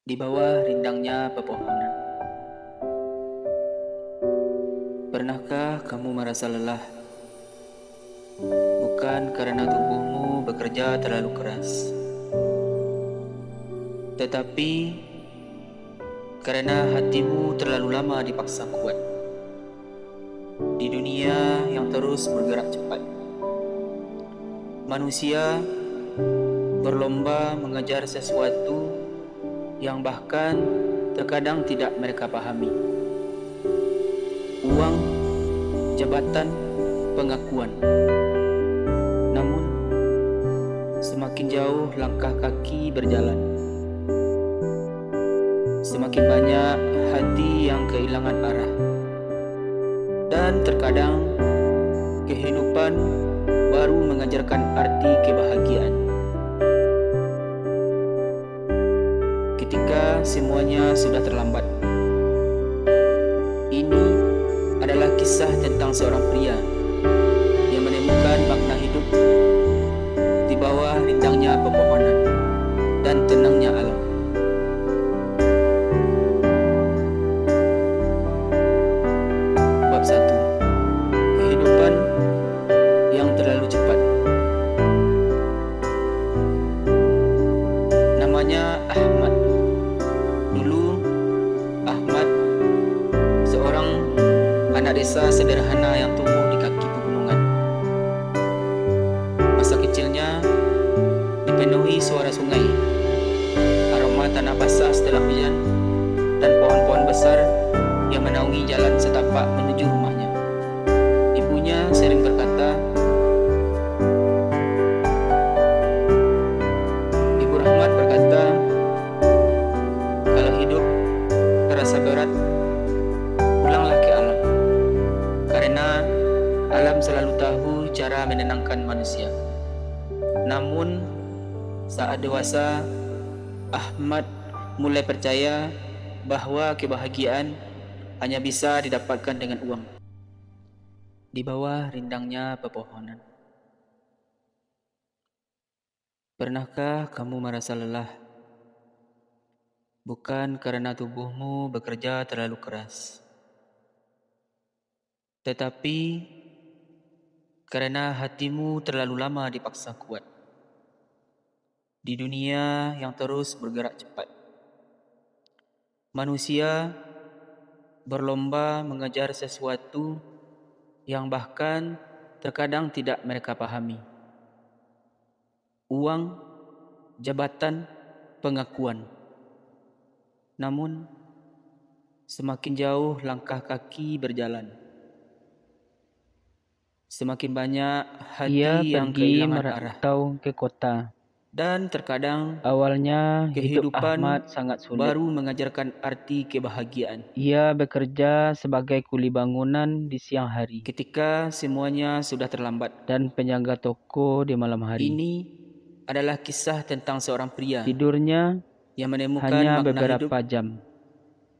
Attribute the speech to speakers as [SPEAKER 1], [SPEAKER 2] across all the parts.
[SPEAKER 1] Di bawah rindangnya pepohonan. Pernahkah kamu merasa lelah? Bukan karena tubuhmu bekerja terlalu keras, tetapi karena hatimu terlalu lama dipaksa kuat. Di dunia yang terus bergerak cepat, manusia berlomba mengejar sesuatu yang bahkan terkadang tidak mereka pahami. Uang, jabatan, pengakuan. Namun, semakin jauh langkah kaki berjalan, semakin banyak hati yang kehilangan arah. Dan terkadang kehidupan baru mengajarkan arti kebahagiaan. Ketika semuanya sudah terlambat. Ini adalah kisah tentang seorang pria yang menemukan makna hidup di bawah rindangnya pepohonan dan tenangnya alam. Bab 1. Kehidupan yang terlalu cepat. Namanya Ahmad. Dulu Ahmad seorang anak desa sederhana yang tumbuh di kaki pegunungan. Masa kecilnya dipenuhi suara sungai, aroma tanah basah setelah hujan, dan pohon-pohon besar yang menaungi jalan setapak menuju rumahnya. Ibunya sering berkata, Ibu Rahmat berkata, kalau hidup terasa berat, pulanglah ke alam. Karena alam selalu tahu cara menenangkan manusia. Namun, saat dewasa, Ahmad mulai percaya bahwa kebahagiaan hanya bisa didapatkan dengan uang. Di bawah rindangnya pepohonan. Pernahkah kamu merasa lelah? Bukan karena tubuhmu bekerja terlalu keras, tetapi karena hatimu terlalu lama dipaksa kuat. Di dunia yang terus bergerak cepat, manusia berlomba mengejar sesuatu yang bahkan terkadang tidak mereka pahami. Uang, jabatan, pengakuan. Namun, semakin jauh langkah kaki berjalan, semakin banyak
[SPEAKER 2] Ia
[SPEAKER 1] hati yang
[SPEAKER 2] pergi
[SPEAKER 1] kehilangan arah.
[SPEAKER 2] merantau ke kota.
[SPEAKER 1] Dan terkadang
[SPEAKER 2] Awalnya hidup
[SPEAKER 1] kehidupan
[SPEAKER 2] Ahmad sangat sulit.
[SPEAKER 1] baru mengajarkan arti kebahagiaan.
[SPEAKER 2] Ia bekerja sebagai kuli bangunan di siang hari
[SPEAKER 1] Ketika semuanya sudah terlambat.
[SPEAKER 2] dan penjaga toko di malam hari.
[SPEAKER 1] Ini adalah kisah tentang seorang pria
[SPEAKER 2] Tidurnya
[SPEAKER 1] yang menemukan
[SPEAKER 2] hanya
[SPEAKER 1] makna hidup
[SPEAKER 2] beberapa jam,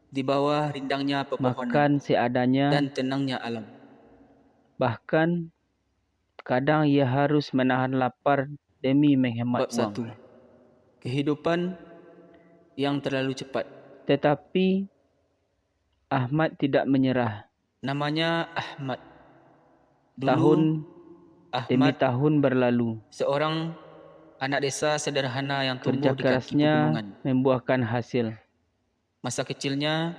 [SPEAKER 1] di bawah rindangnya pepohonan
[SPEAKER 2] makan seadanya,
[SPEAKER 1] dan tenangnya alam.
[SPEAKER 2] bahkan kadang ia harus menahan lapar demi menghemat
[SPEAKER 1] Bab
[SPEAKER 2] uang.
[SPEAKER 1] 1. Kehidupan yang terlalu cepat.
[SPEAKER 2] Tetapi Ahmad tidak menyerah.
[SPEAKER 1] Namanya Ahmad. Dulu
[SPEAKER 2] Tahun demi
[SPEAKER 1] Ahmad
[SPEAKER 2] tahun berlalu.
[SPEAKER 1] seorang anak desa sederhana yang
[SPEAKER 2] Kerja
[SPEAKER 1] tumbuh di kaki
[SPEAKER 2] kerasnya
[SPEAKER 1] pegunungan.
[SPEAKER 2] membuahkan hasil.
[SPEAKER 1] Masa kecilnya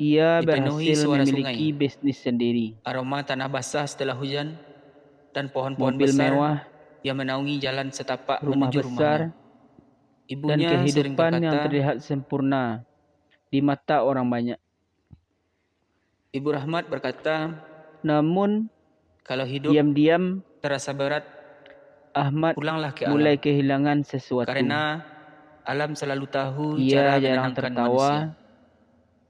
[SPEAKER 2] Ia
[SPEAKER 1] dipenuhi
[SPEAKER 2] berhasil
[SPEAKER 1] suara
[SPEAKER 2] memiliki
[SPEAKER 1] sungai,
[SPEAKER 2] bisnis sendiri,
[SPEAKER 1] aroma tanah basah setelah hujan, dan pohon-pohon
[SPEAKER 2] mobil
[SPEAKER 1] besar
[SPEAKER 2] mewah,
[SPEAKER 1] yang menaungi jalan setapak
[SPEAKER 2] rumah
[SPEAKER 1] menuju rumahnya.
[SPEAKER 2] besar, dan
[SPEAKER 1] Ibunya sering
[SPEAKER 2] kehidupan yang
[SPEAKER 1] berkata,
[SPEAKER 2] terlihat sempurna di mata orang banyak.
[SPEAKER 1] Ibu Rahmat berkata,
[SPEAKER 2] Namun,
[SPEAKER 1] kalau hidup
[SPEAKER 2] diam-diam
[SPEAKER 1] terasa berat,
[SPEAKER 2] Ahmad
[SPEAKER 1] pulanglah ke alam.
[SPEAKER 2] mulai kehilangan sesuatu.
[SPEAKER 1] Karena alam selalu tahu
[SPEAKER 2] Ia
[SPEAKER 1] cara
[SPEAKER 2] jarang
[SPEAKER 1] menenangkan manusia.
[SPEAKER 2] tertawa,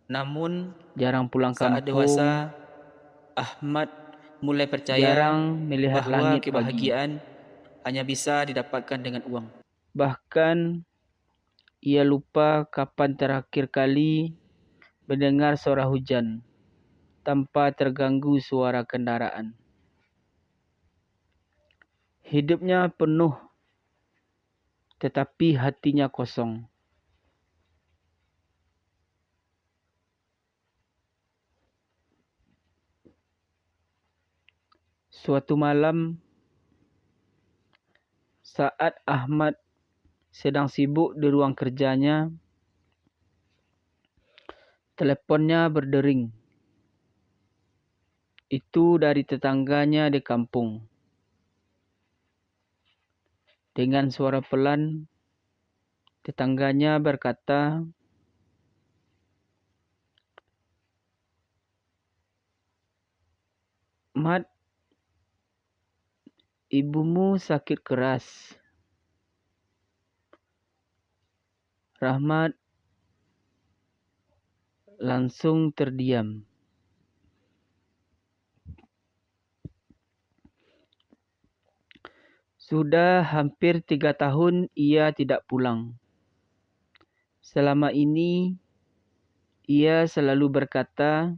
[SPEAKER 1] Namun,
[SPEAKER 2] jarang pulang
[SPEAKER 1] saat
[SPEAKER 2] kampung,
[SPEAKER 1] dewasa, Ahmad mulai percaya
[SPEAKER 2] jarang melihat
[SPEAKER 1] bahwa
[SPEAKER 2] langit pagi.
[SPEAKER 1] kebahagiaan hanya bisa didapatkan dengan uang.
[SPEAKER 2] Bahkan, ia lupa kapan terakhir kali mendengar suara hujan tanpa terganggu suara kendaraan. Hidupnya penuh, tetapi hatinya kosong. Suatu malam, saat Ahmad sedang sibuk di ruang kerjanya, teleponnya berdering. Itu dari tetangganya di kampung. Dengan suara pelan, tetangganya berkata, "Mat, ibumu sakit keras." Rahmat langsung terdiam. Sudah hampir 3 tahun ia tidak pulang. Selama ini, ia selalu berkata,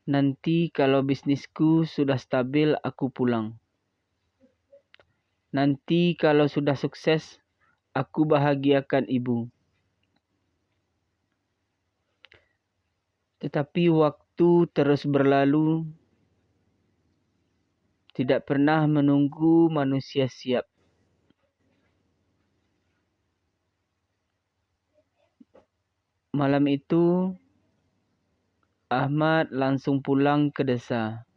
[SPEAKER 2] "Nanti kalau bisnisku sudah stabil, aku pulang. Nanti kalau sudah sukses, aku bahagiakan ibu." Tetapi waktu terus berlalu, tidak pernah menunggu manusia siap. Malam itu, Ahmad langsung pulang ke desa.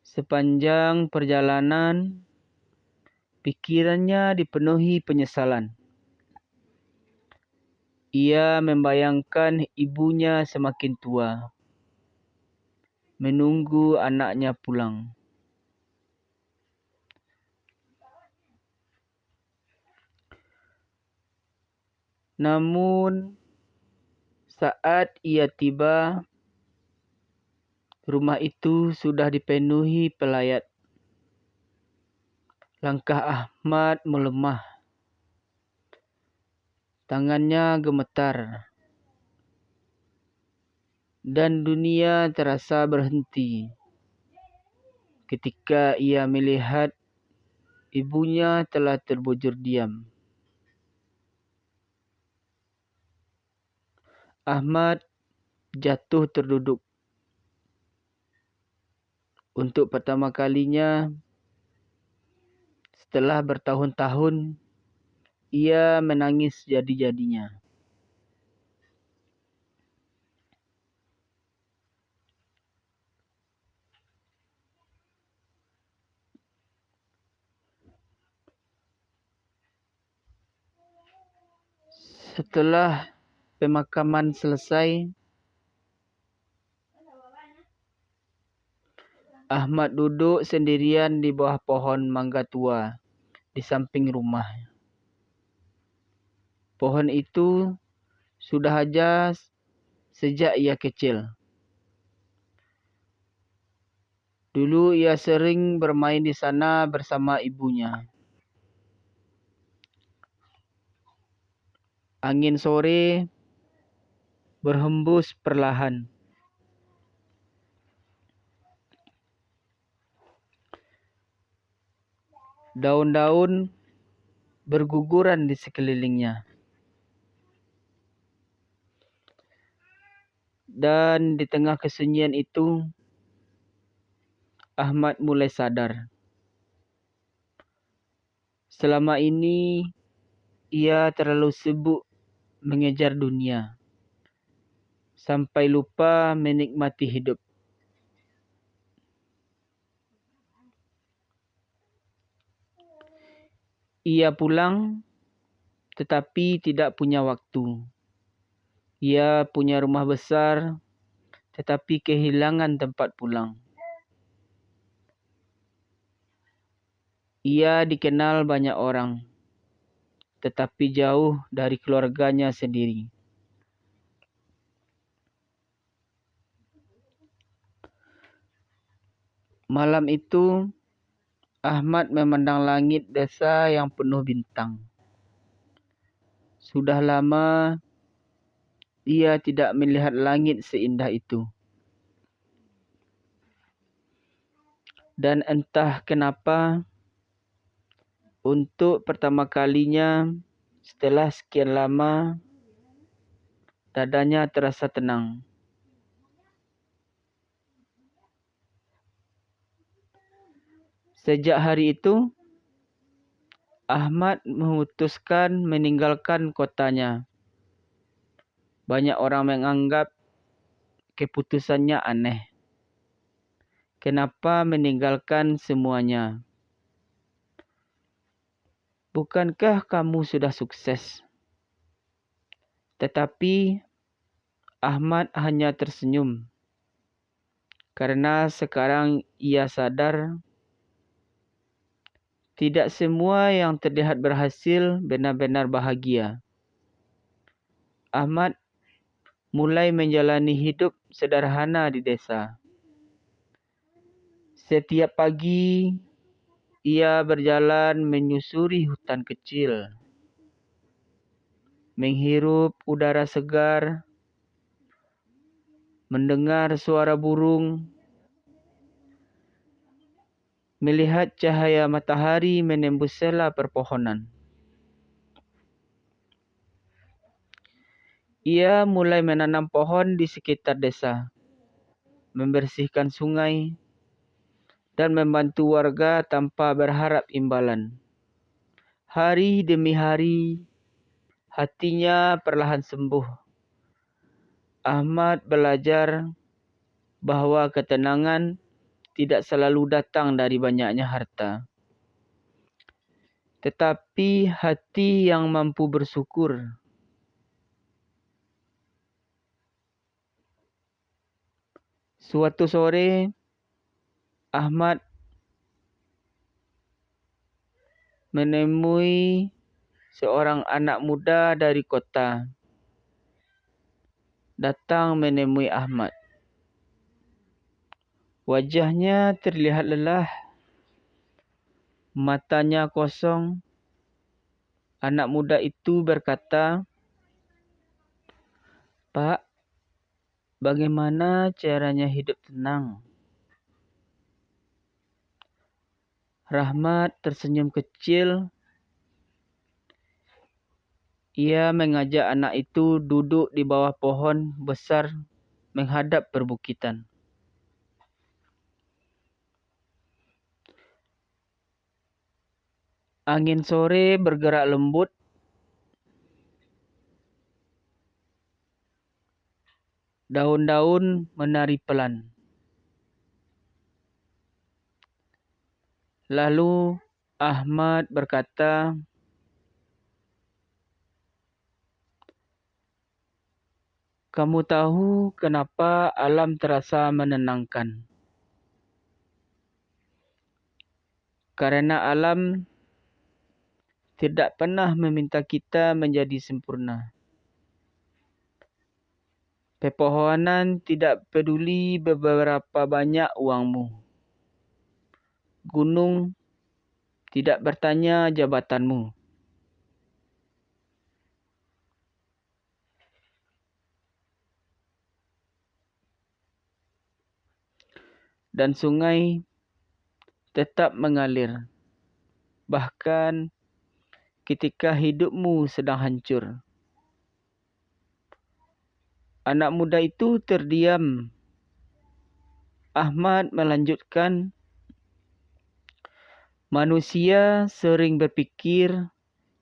[SPEAKER 2] Sepanjang perjalanan, pikirannya dipenuhi penyesalan. Ia membayangkan ibunya semakin tua, menunggu anaknya pulang. Namun, saat ia tiba, rumah itu sudah dipenuhi pelayat. Langkah Ahmad melemah. Tangannya gemetar. Dan dunia terasa berhenti ketika ia melihat ibunya telah terbujur diam. Ahmad jatuh terduduk. Untuk pertama kalinya, setelah bertahun-tahun, ia menangis jadi-jadinya. Setelah pemakaman selesai, Ahmad duduk sendirian di bawah pohon mangga tua di samping rumah. Pohon itu sudah ada sejak ia kecil. Dulu ia sering bermain di sana bersama ibunya. Angin sore berhembus perlahan. Daun-daun berguguran di sekelilingnya. Dan di tengah kesunyian itu, Ahmad mulai sadar. Selama ini, ia terlalu sibuk mengejar dunia, sampai lupa menikmati hidup. Ia pulang, tetapi tidak punya waktu. Ia punya rumah besar, tetapi kehilangan tempat pulang. Ia dikenal banyak orang, tetapi jauh dari keluarganya sendiri. Malam itu, Ahmad memandang langit desa yang penuh bintang. Sudah lama ia tidak melihat langit seindah itu. Dan entah kenapa, untuk pertama kalinya setelah sekian lama, dadanya terasa tenang. Sejak hari itu, Ahmad memutuskan meninggalkan kotanya. Banyak orang menganggap keputusannya aneh. Kenapa meninggalkan semuanya? Bukankah kamu sudah sukses? Tetapi Ahmad hanya tersenyum. Karena sekarang ia sadar tidak semua yang terlihat berhasil benar-benar bahagia. Ahmad mulai menjalani hidup sederhana di desa. Setiap pagi, ia berjalan menyusuri hutan kecil, menghirup udara segar, mendengar suara burung, melihat cahaya matahari menembus sela perpohonan. Ia mulai menanam pohon di sekitar desa, membersihkan sungai, dan membantu warga tanpa berharap imbalan. Hari demi hari, hatinya perlahan sembuh. Ahmad belajar bahwa ketenangan tidak selalu datang dari banyaknya harta, tetapi hati yang mampu bersyukur. Suatu sore, Ahmad menemui seorang anak muda dari kota. Datang menemui Ahmad. Wajahnya terlihat lelah, matanya kosong. Anak muda itu berkata, "Pak, bagaimana caranya hidup tenang?" Rahmat tersenyum kecil. Ia mengajak anak itu duduk di bawah pohon besar menghadap perbukitan. Angin sore bergerak lembut. Daun-daun menari pelan. Lalu Ahmad berkata, "Kamu tahu kenapa alam terasa menenangkan? Karena alam tidak pernah meminta kita menjadi sempurna. Pepohonan tidak peduli beberapa banyak uangmu. Gunung tidak bertanya jabatanmu. Dan sungai tetap mengalir, bahkan ketika hidupmu sedang hancur." Anak muda itu terdiam. Ahmad melanjutkan, "Manusia sering berpikir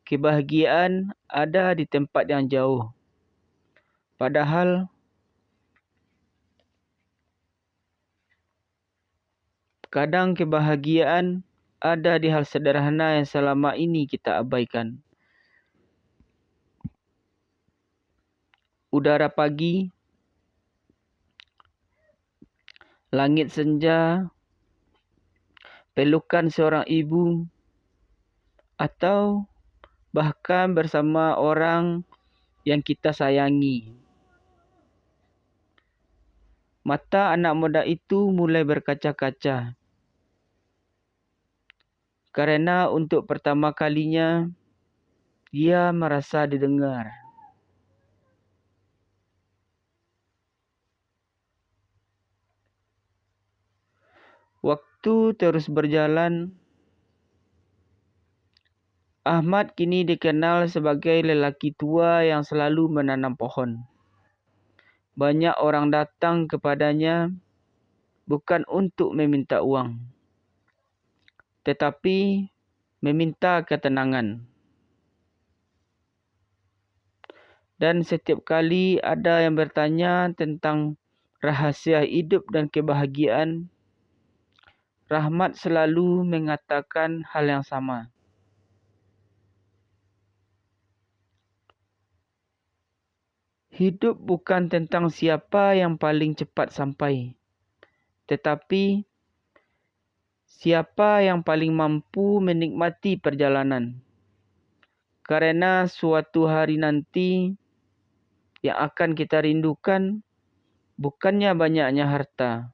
[SPEAKER 2] kebahagiaan ada di tempat yang jauh. Padahal kadang kebahagiaan ada di hal sederhana yang selama ini kita abaikan. Udara pagi, langit senja, pelukan seorang ibu, atau bahkan bersama orang yang kita sayangi." Mata anak muda itu mulai berkaca-kaca. Karena untuk pertama kalinya, dia merasa didengar. Waktu terus berjalan. Ahmad kini dikenal sebagai lelaki tua yang selalu menanam pohon. Banyak orang datang kepadanya bukan untuk meminta uang, tetapi meminta ketenangan. Dan setiap kali ada yang bertanya tentang rahasia hidup dan kebahagiaan, Rahmat selalu mengatakan hal yang sama. Hidup bukan tentang siapa yang paling cepat sampai, tetapi siapa yang paling mampu menikmati perjalanan. Karena suatu hari nanti yang akan kita rindukan bukannya banyaknya harta,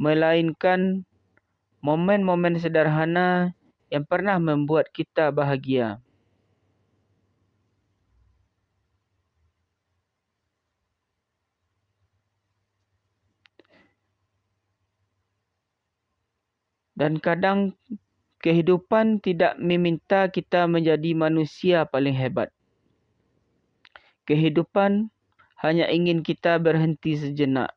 [SPEAKER 2] melainkan momen-momen sederhana yang pernah membuat kita bahagia. Dan kadang kehidupan tidak meminta kita menjadi manusia paling hebat. Kehidupan hanya ingin kita berhenti sejenak,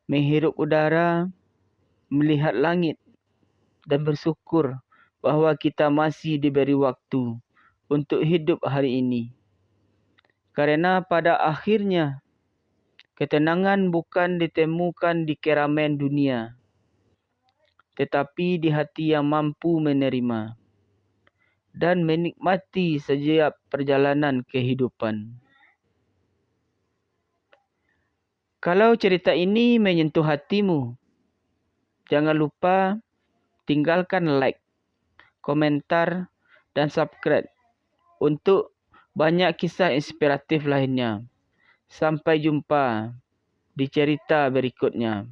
[SPEAKER 2] menghirup udara, melihat langit dan bersyukur bahawa kita masih diberi waktu untuk hidup hari ini. Karena pada akhirnya, ketenangan bukan ditemukan di keramaian dunia, tetapi di hati yang mampu menerima dan menikmati setiap perjalanan kehidupan. Kalau cerita ini menyentuh hatimu, jangan lupa tinggalkan like, komentar, dan subscribe untuk banyak kisah inspiratif lainnya. Sampai jumpa di cerita berikutnya.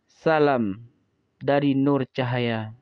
[SPEAKER 2] Salam dari Nur Cahaya.